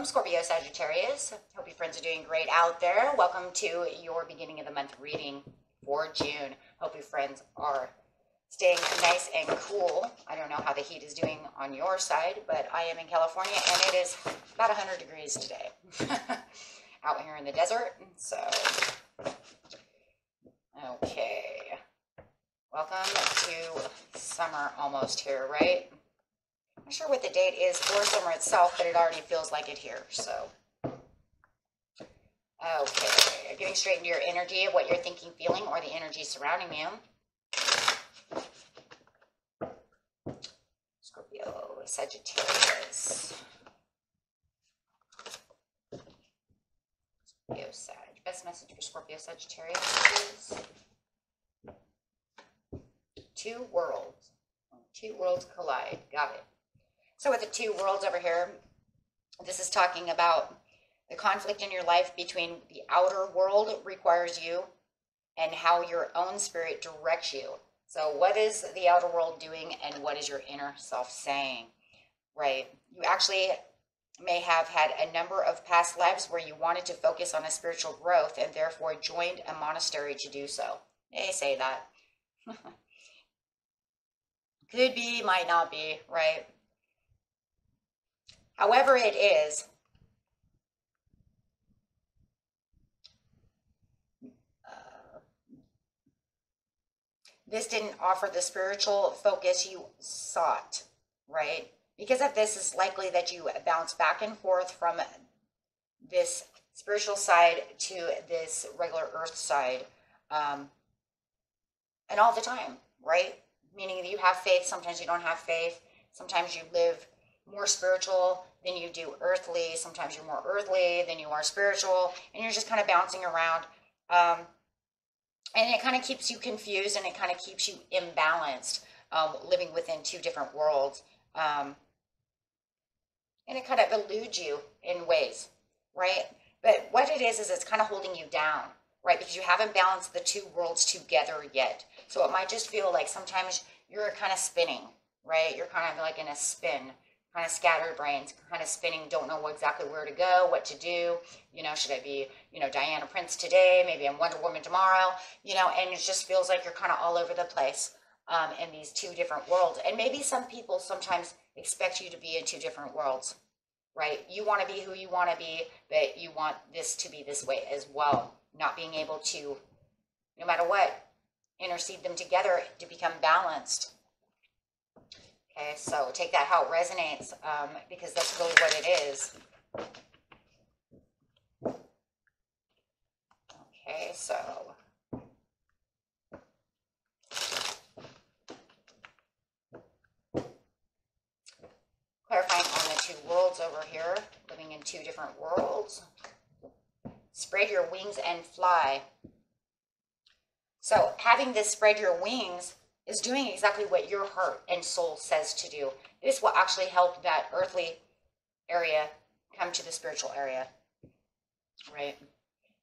Welcome, Scorpio, Sagittarius. Hope your friends are doing great out there. Welcome to your beginning of the month reading for June. Hope your friends are staying nice and cool. I don't know how the heat is doing on your side, but I am in California and it is about 100 degrees today out here in the desert. So, okay. Welcome to summer almost here, right? I'm not sure what the date is for summer itself, but it already feels like it here, so. Okay, getting straight into your energy of what you're thinking, feeling, or the energy surrounding you. Scorpio, Sagittarius. Scorpio, Sag. Best message for Scorpio, Sagittarius is two worlds. Two worlds collide. Got it. So with the two worlds over here, this is talking about the conflict in your life between the outer world requires you and how your own spirit directs you. So what is the outer world doing and what is your inner self saying, right? You actually may have had a number of past lives where you wanted to focus on a spiritual growth and therefore joined a monastery to do so. They say that. Could be, might not be, right? However it is, this didn't offer the spiritual focus you sought, right? Because of this, it's likely that you bounce back and forth from this spiritual side to this regular earth side, and all the time, right? Meaning that you have faith, sometimes you don't have faith, sometimes you live more spiritual than you do earthly. Sometimes you're more earthly than you are spiritual, and you're just kind of bouncing around. And it kind of keeps you confused, and it kind of keeps you imbalanced, living within two different worlds. And it kind of eludes you in ways, right? But what it is it's kind of holding you down, right? Because you haven't balanced the two worlds together yet. So it might just feel like sometimes you're kind of spinning, right? You're kind of like in a spin. Kind of scattered brains, kind of spinning, don't know exactly where to go, what to do. You know, should I be, Diana Prince today? Maybe I'm Wonder Woman tomorrow, and it just feels like you're kind of all over the place in these two different worlds. And maybe some people sometimes expect you to be in two different worlds, right? You want to be who you want to be, but you want this to be this way as well. Not being able to, no matter what, intercede them together to become balanced. Okay, so take that how it resonates, because that's really what it is. Okay, so clarifying on the two worlds over here, living in two different worlds. Spread your wings and fly. So having this spread your wings is doing exactly what your heart and soul says to do. This will actually help that earthly area come to the spiritual area, right?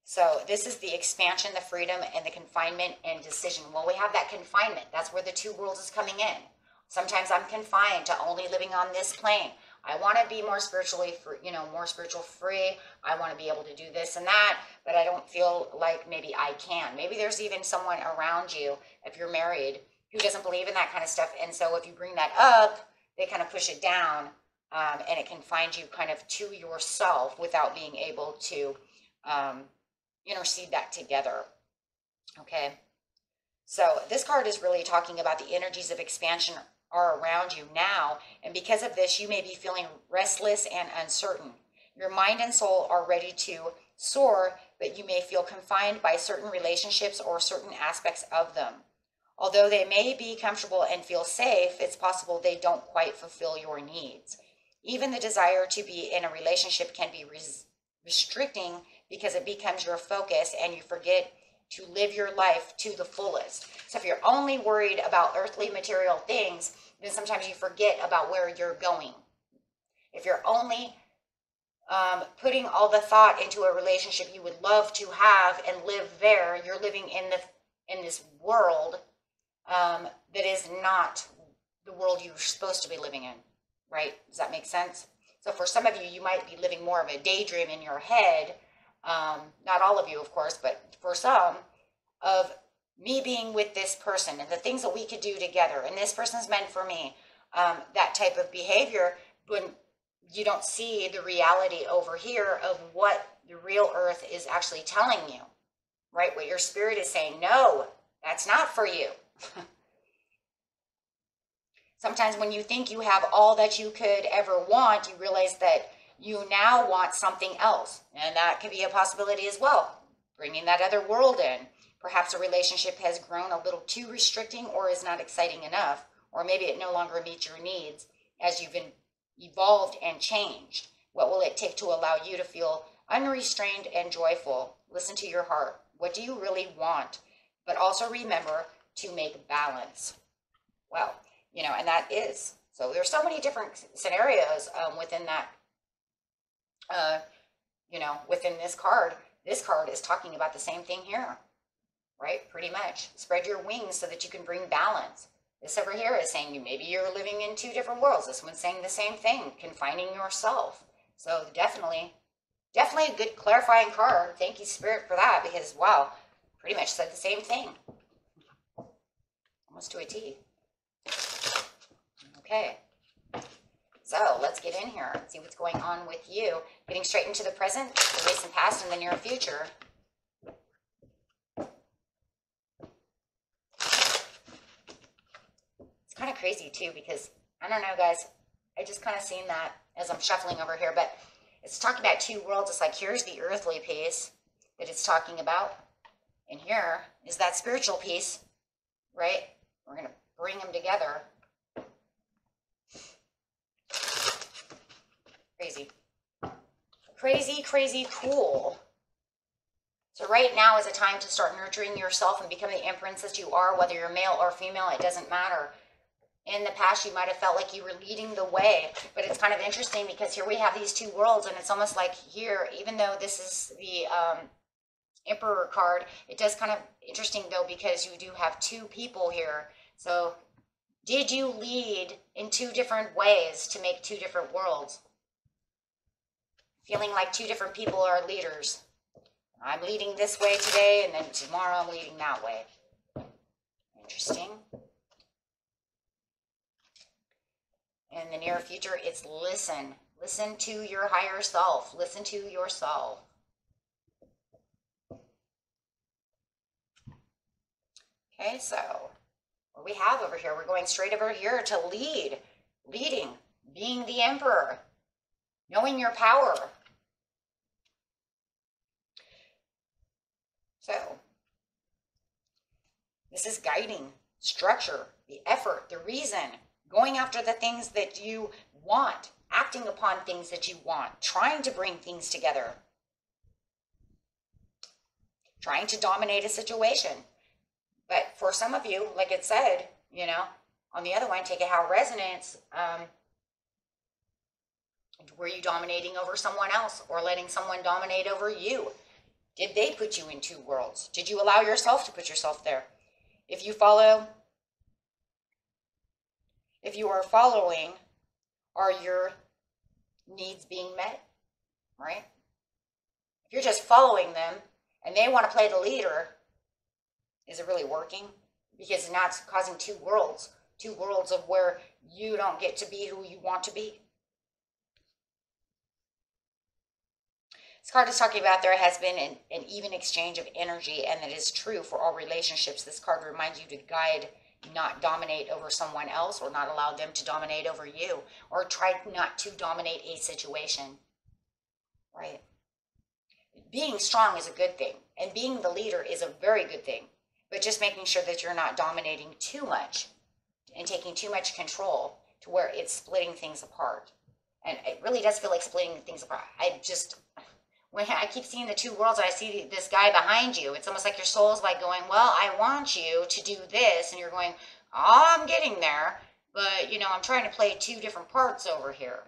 So this is the expansion, the freedom, and the confinement and decision. Well, we have that confinement. That's where the two worlds is coming in. Sometimes I'm confined to only living on this plane. I want to be more spiritually free, more spiritual free. I want to be able to do this and that, but I don't feel like maybe I can. Maybe there's even someone around you, if you're married, who doesn't believe in that kind of stuff. And so if you bring that up, they kind of push it down, and it can find you kind of to yourself without being able to intercede that together. Okay. So this card is really talking about the energies of expansion are around you now. And because of this, you may be feeling restless and uncertain. Your mind and soul are ready to soar, but you may feel confined by certain relationships or certain aspects of them. Although they may be comfortable and feel safe, it's possible they don't quite fulfill your needs. Even the desire to be in a relationship can be restricting because it becomes your focus and you forget to live your life to the fullest. So if you're only worried about earthly material things, then sometimes you forget about where you're going. If you're only putting all the thought into a relationship you would love to have and live there, you're living in this world that is not the world you're supposed to be living in, right? Does that make sense? So for some of you, you might be living more of a daydream in your head. Not all of you, of course, but for some, of me being with this person and the things that we could do together, and this person's meant for me. That type of behavior, when you don't see the reality over here of what the real earth is actually telling you, right? What your spirit is saying, no, that's not for you. Sometimes when you think you have all that you could ever want, you realize that you now want something else. And that could be a possibility as well. Bringing that other world in. Perhaps a relationship has grown a little too restricting or is not exciting enough. Or maybe it no longer meets your needs as you've been evolved and changed. What will it take to allow you to feel unrestrained and joyful? Listen to your heart. What do you really want? But also remember to make balance. Well, you know, and that is. So there's so many different scenarios within that, you know, within this card. This card is talking about the same thing here, right? Pretty much. Spread your wings so that you can bring balance. This over here is saying maybe you're living in two different worlds. This one's saying the same thing, confining yourself. So definitely a good clarifying card. Thank you, Spirit, for that, because, wow, pretty much said the same thing. Almost to a T. Okay. So let's get in here and see what's going on with you. Getting straight into the present, the recent past, and the near future. Kind of crazy too, because I don't know, guys, I just kind of seen that as I'm shuffling over here, but it's talking about two worlds. It's like, here's the earthly piece that it's talking about, and here is that spiritual piece, right? We're going to bring them together. Crazy cool. So right now is a time to start nurturing yourself and become the empress that you are, whether you're male or female, it doesn't matter. In the past, you might have felt like you were leading the way, but it's kind of interesting because here we have these two worlds, and it's almost like here, even though this is the Emperor card, it does kind of interesting though, because you do have two people here. So did you lead in two different ways to make two different worlds? Feeling like two different people are leaders. I'm leading this way today, and then tomorrow I'm leading that way. Interesting. In the near future, it's listen. Listen to your higher self. Listen to yourself. Okay, so what we have over here, we're going straight over here to lead. Leading, being the emperor, knowing your power. So, this is guiding, structure, the effort, the reason, going after the things that you want, acting upon things that you want, trying to bring things together, trying to dominate a situation. But for some of you, like it said, you know, on the other one, take it how it resonates. Were you dominating over someone else or letting someone dominate over you? Did they put you in two worlds? Did you allow yourself to put yourself there? If you are following, are your needs being met? Right? If you're just following them and they want to play the leader, is it really working? Because now it's causing two worlds of where you don't get to be who you want to be. This card is talking about there has been an even exchange of energy, and that is true for all relationships. This card reminds you to guide, not dominate over someone else, or not allow them to dominate over you, or try not to dominate a situation, right? Being strong is a good thing, and being the leader is a very good thing, but just making sure that you're not dominating too much and taking too much control to where it's splitting things apart. And it really does feel like splitting things apart. When I keep seeing the two worlds, I see this guy behind you. It's almost like your soul's like going, well, I want you to do this. And you're going, oh, I'm getting there. But, you know, I'm trying to play two different parts over here.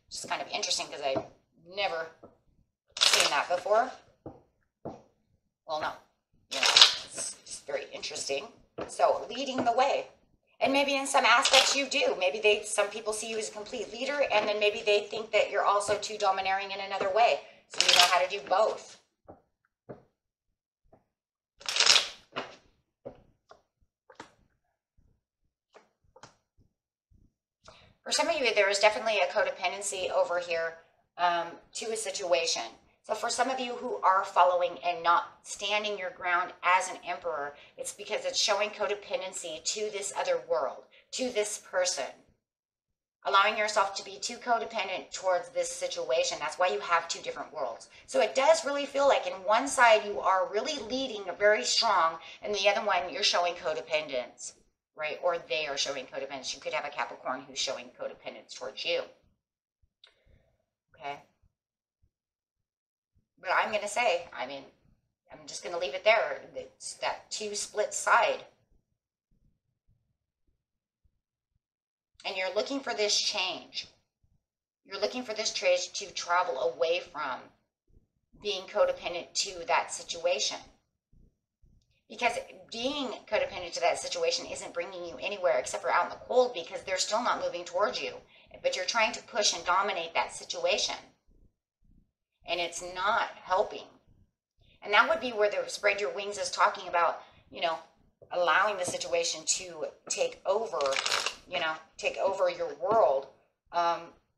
It's kind of interesting because I've never seen that before. Well, no. You know, it's just very interesting. So, leading the way. And maybe in some aspects you do. Maybe some people see you as a complete leader, and then maybe they think that you're also too domineering in another way. So you know how to do both. For some of you, there is definitely a codependency over here to a situation. So for some of you who are following and not standing your ground as an emperor, it's because it's showing codependency to this other world, to this person. Allowing yourself to be too codependent towards this situation. That's why you have two different worlds. So it does really feel like in one side you are really leading very strong, and the other one you're showing codependence, right? Or they are showing codependence. You could have a Capricorn who's showing codependence towards you. Okay? But I'm going to say, I'm just going to leave it there. It's that two split side. And you're looking for this change. You're looking for this change to travel away from being codependent to that situation. Because being codependent to that situation isn't bringing you anywhere except for out in the cold, because they're still not moving towards you. But you're trying to push and dominate that situation. And it's not helping. And that would be where the spread your wings is talking about, allowing the situation to take over, take over your world,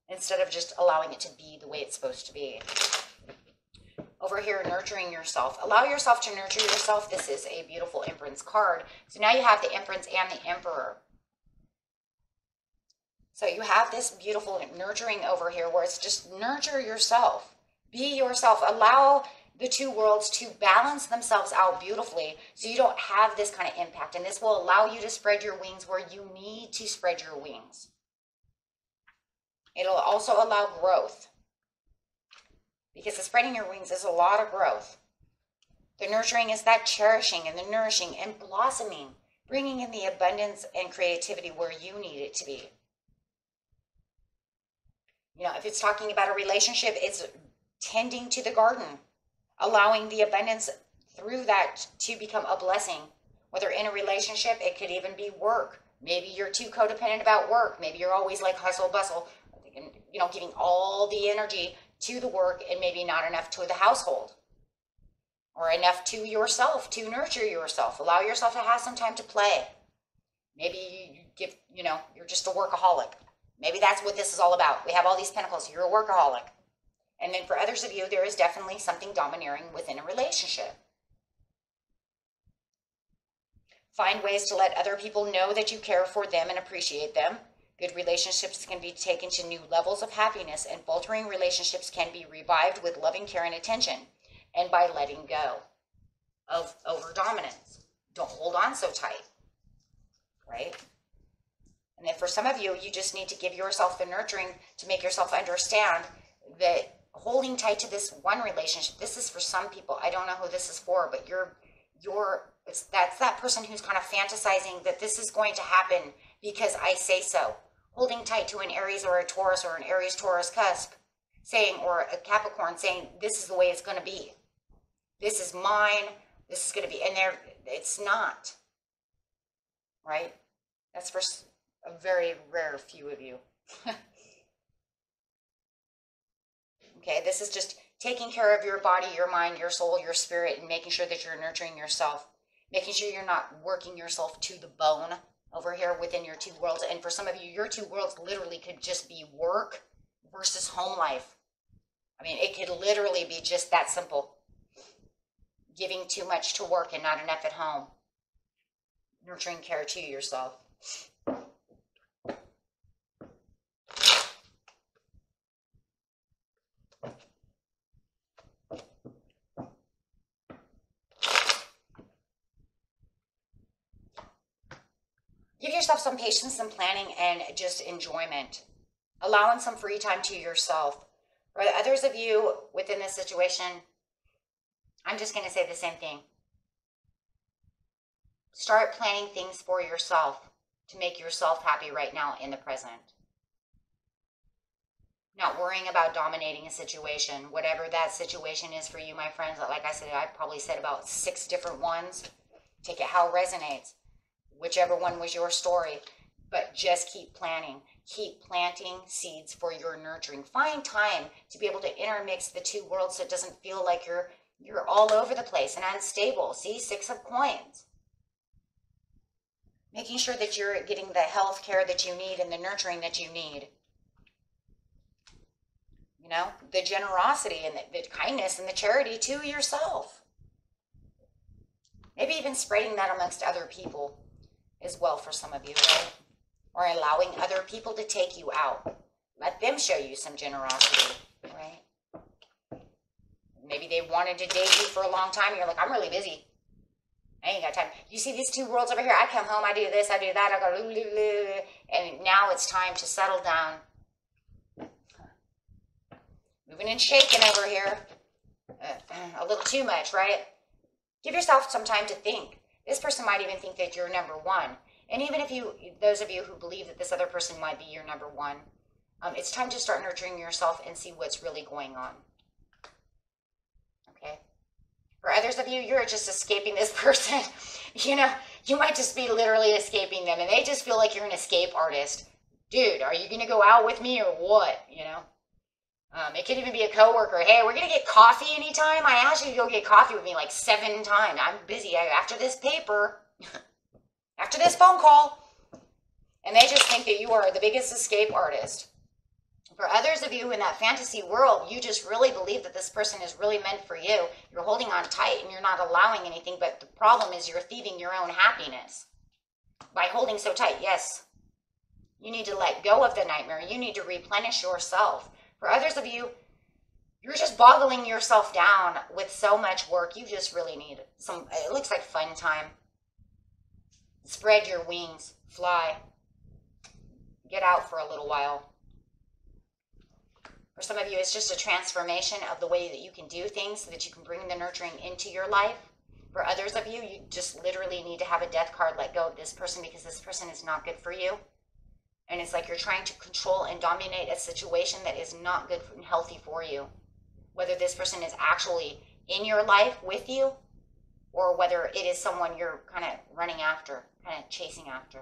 instead of just allowing it to be the way it's supposed to be. Over here, nurturing yourself. Allow yourself to nurture yourself. This is a beautiful Empress card. So now you have the Empress and the Emperor. So you have this beautiful nurturing over here where it's just nurture yourself. Be yourself. Allow the two worlds to balance themselves out beautifully so you don't have this kind of impact. And this will allow you to spread your wings where you need to spread your wings. It'll also allow growth, because the spreading your wings is a lot of growth. The nurturing is that cherishing and the nourishing and blossoming, bringing in the abundance and creativity where you need it to be. If it's talking about a relationship, it's tending to the garden, allowing the abundance through that to become a blessing. Whether in a relationship, it could even be work. Maybe you're too codependent about work. Maybe you're always like hustle bustle, giving all the energy to the work and maybe not enough to the household, or enough to yourself to nurture yourself. Allow yourself to have some time to play. Maybe you're just a workaholic. Maybe that's what this is all about. We have all these pentacles. You're a workaholic. And then for others of you, there is definitely something domineering within a relationship. Find ways to let other people know that you care for them and appreciate them. Good relationships can be taken to new levels of happiness, and faltering relationships can be revived with loving care and attention, and by letting go of over-dominance. Don't hold on so tight, right? And then for some of you, you just need to give yourself the nurturing to make yourself understand that holding tight to this one relationship, this is for some people. I don't know who this is for, but that's that person who's kind of fantasizing that this is going to happen because I say so. Holding tight to an Aries or a Taurus or an Aries-Taurus cusp, or a Capricorn saying, this is the way it's going to be. This is mine. This is going to be, and it's not, right? That's for a very rare few of you. Okay, this is just taking care of your body, your mind, your soul, your spirit, and making sure that you're nurturing yourself. Making sure you're not working yourself to the bone over here within your two worlds. And for some of you, your two worlds literally could just be work versus home life. It could literally be just that simple. Giving too much to work and not enough at home. Nurturing care to yourself. Give yourself some patience and planning and just enjoyment. Allowing some free time to yourself. For others of you within this situation, I'm just going to say the same thing. Start planning things for yourself to make yourself happy right now in the present. Not worrying about dominating a situation, whatever that situation is for you, my friends. Like I said, I've probably said about 6 different ones. Take it how it resonates. whichever one was your story. But just keep planting. Keep planting seeds for your nurturing. Find time to be able to intermix the two worlds so it doesn't feel like you're all over the place and unstable. See, 6 of Coins. Making sure that you're getting the health care that you need and the nurturing that you need. You know, the generosity and the kindness and the charity to yourself. Maybe even spreading that amongst other people as well for some of you, right? Or allowing other people to take you out. Let them show you some generosity, right? Maybe they wanted to date you for a long time and you're like, I'm really busy. I ain't got time. You see these two worlds over here? I come home, I do this, I do that, I go, and now it's time to settle down. Moving and shaking over here. A little too much, right? Give yourself some time to think. This person might even think that you're number one. And even if those of you who believe that this other person might be your number one, it's time to start nurturing yourself and see what's really going on. Okay? For others of you, you're just escaping this person. You know, you might just be literally escaping them, and they just feel like you're an escape artist. Dude, are you going to go out with me or what? You know? It could even be a coworker. Hey, we're going to get coffee anytime? I asked you to go get coffee with me like 7 times. I'm busy after this paper, after this phone call. And they just think that you are the biggest escape artist. For others of you in that fantasy world, you just really believe that this person is really meant for you. You're holding on tight and you're not allowing anything. But the problem is you're thieving your own happiness by holding so tight. Yes, you need to let go of the nightmare. You need to replenish yourself. For others of you, you're just boggling yourself down with so much work. You just really need some, it looks like fun time. Spread your wings, fly, get out for a little while. For some of you, it's just a transformation of the way that you can do things so that you can bring the nurturing into your life. For others of you, you just literally need to have a death card, let go of this person because this person is not good for you. And it's like you're trying to control and dominate a situation that is not good and healthy for you. Whether this person is actually in your life with you or whether it is someone you're kind of running after, kind of chasing after.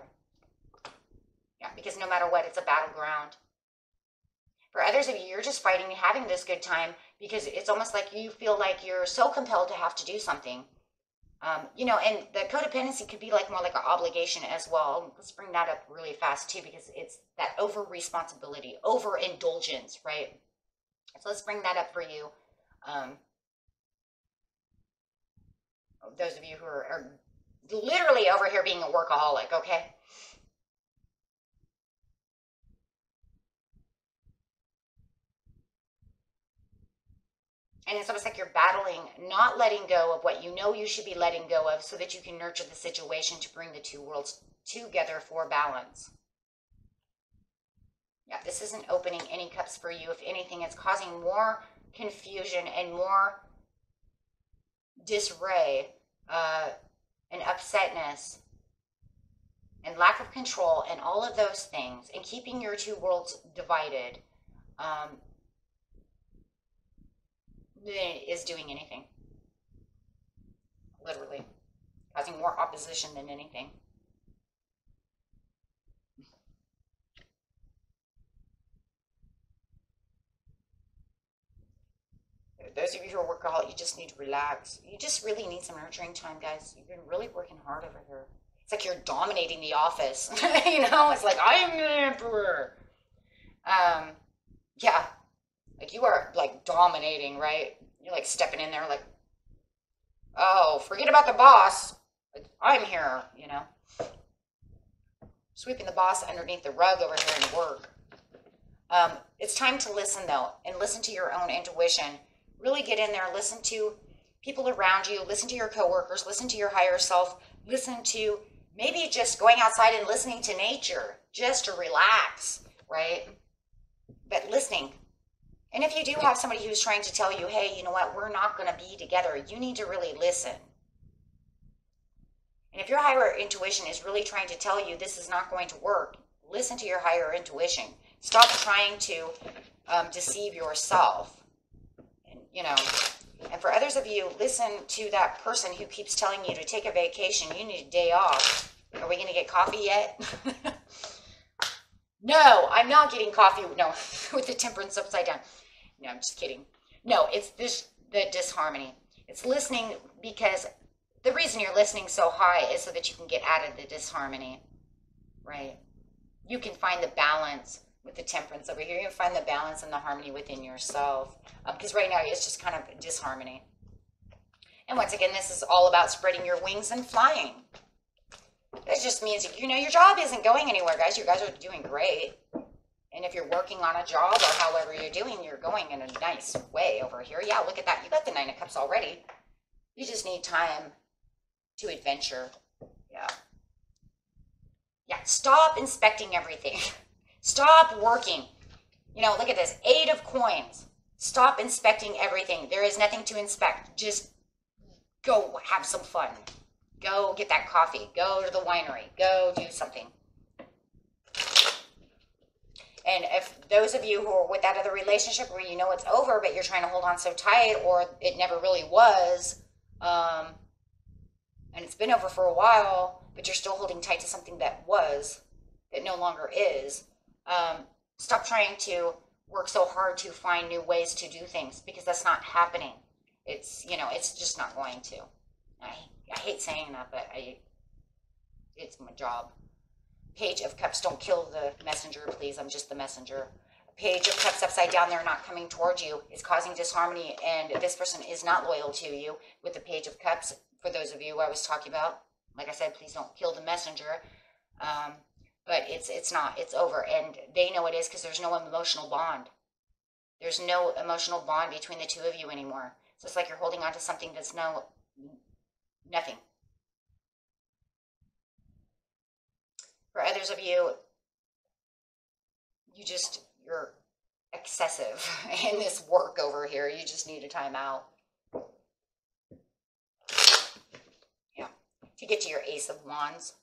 Yeah, because no matter what, it's a battleground. For others of you, you're just fighting and having this good time because it's almost like you feel like you're so compelled to have to do something. You know, and the codependency could be like more like an obligation as well. Let's bring that up really fast too, because it's that over responsibility, over indulgence, right? So let's bring that up for you. Those of you who are literally over here being a workaholic, okay? And it's almost like you're battling, not letting go of what you know you should be letting go of so that you can nurture the situation to bring the two worlds together for balance. Yeah, this isn't opening any cups for you. If anything, it's causing more confusion and more disarray and upsetness and lack of control and all of those things and keeping your two worlds divided. Is doing anything. Literally. Causing more opposition than anything. Those of you who are workaholic, you just need to relax. You just really need some nurturing time, guys. You've been really working hard over here. It's like you're dominating the office. You know, it's like, I am the emperor. Yeah. Like you are like dominating, right? You're like stepping in there like, oh, forget about the boss. Like, I'm here, you know. Sweeping the boss underneath the rug over here and work. It's time to listen though, and listen to your own intuition. Really get in there, listen to people around you, listen to your coworkers, listen to your higher self, listen to maybe just going outside and listening to nature, just to relax, right? But listening. And if you do have somebody who's trying to tell you, hey, you know what, we're not going to be together, you need to really listen. And if your higher intuition is really trying to tell you this is not going to work, listen to your higher intuition. Stop trying to deceive yourself. And, you know, and for others of you, listen to that person who keeps telling you to take a vacation, you need a day off. Are we going to get coffee yet? No, I'm not getting coffee. No, with the temperance upside down. No, I'm just kidding. No, it's the disharmony. It's listening because the reason you're listening so high is so that you can get out of the disharmony, right? You can find the balance with the temperance over here. You can find the balance and the harmony within yourself. Because right now it's just kind of disharmony. And once again, this is all about spreading your wings and flying. That just means, you know, your job isn't going anywhere, guys. You guys are doing great. And if you're working on a job or however you're doing, you're going in a nice way over here. Yeah, look at that. You got the Nine of Cups already. You just need time to adventure. Yeah. Yeah, stop inspecting everything. Stop working. You know, look at this. 8 of Coins. Stop inspecting everything. There is nothing to inspect. Just go have some fun. Go get that coffee. Go to the winery. Go do something. And if those of you who are with that other relationship where you know it's over, but you're trying to hold on so tight, or it never really was, and it's been over for a while, but you're still holding tight to something that was, that no longer is, stop trying to work so hard to find new ways to do things, because that's not happening. It's, you know, it's just not going to. I hate saying that, but it's my job. Page of Cups, don't kill the messenger, please. I'm just the messenger. Page of Cups upside down, they're not coming towards you. It's causing disharmony, and this person is not loyal to you with the Page of Cups. For those of you I was talking about, like I said, please don't kill the messenger. But it's not. It's over, and they know it is because there's no emotional bond. There's no emotional bond between the two of you anymore. So it's like you're holding on to something that's nothing. For others of you, you're excessive in this work over here. You just need a timeout. Yeah. To get to your Ace of Wands,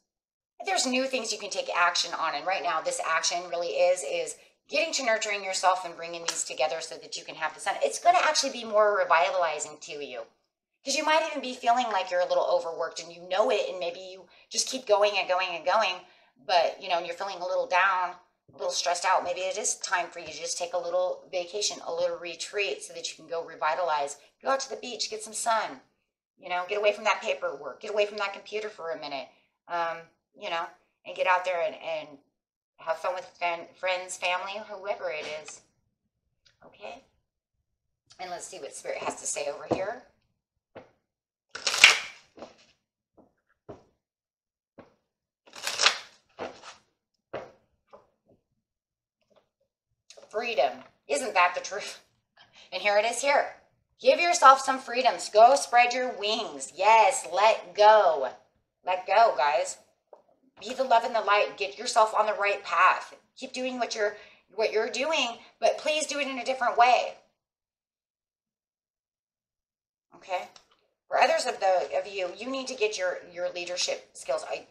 there's new things you can take action on. And right now, this action really is getting to nurturing yourself and bringing these together so that you can have the sun. It's going to actually be more revitalizing to you. Because you might even be feeling like you're a little overworked and you know it, and maybe you just keep going and going and going. But, you know, and you're feeling a little down, a little stressed out. Maybe it is time for you to just take a little vacation, a little retreat so that you can go revitalize. Go out to the beach, get some sun. You know, get away from that paperwork. Get away from that computer for a minute. You know, and get out there and have fun with friends, family, whoever it is. Okay? And let's see what Spirit has to say over here. Freedom. Isn't that the truth? And here it is here. Give yourself some freedoms. Go spread your wings. Yes, let go. Let go, guys. Be the love and the light. Get yourself on the right path. Keep doing what you're doing, but please do it in a different way. Okay? For others of you, you need to get your leadership skills. I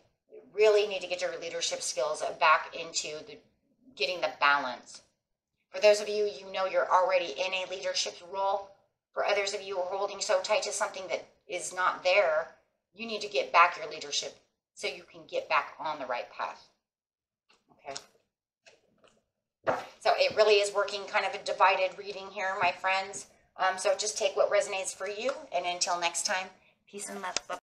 really need to get your leadership skills back into getting the balance. For those of you, you know you're already in a leadership role. For others of you who are holding so tight to something that is not there, you need to get back your leadership so you can get back on the right path. Okay? So it really is working kind of a divided reading here, my friends. So just take what resonates for you. And until next time, peace and love. Bye.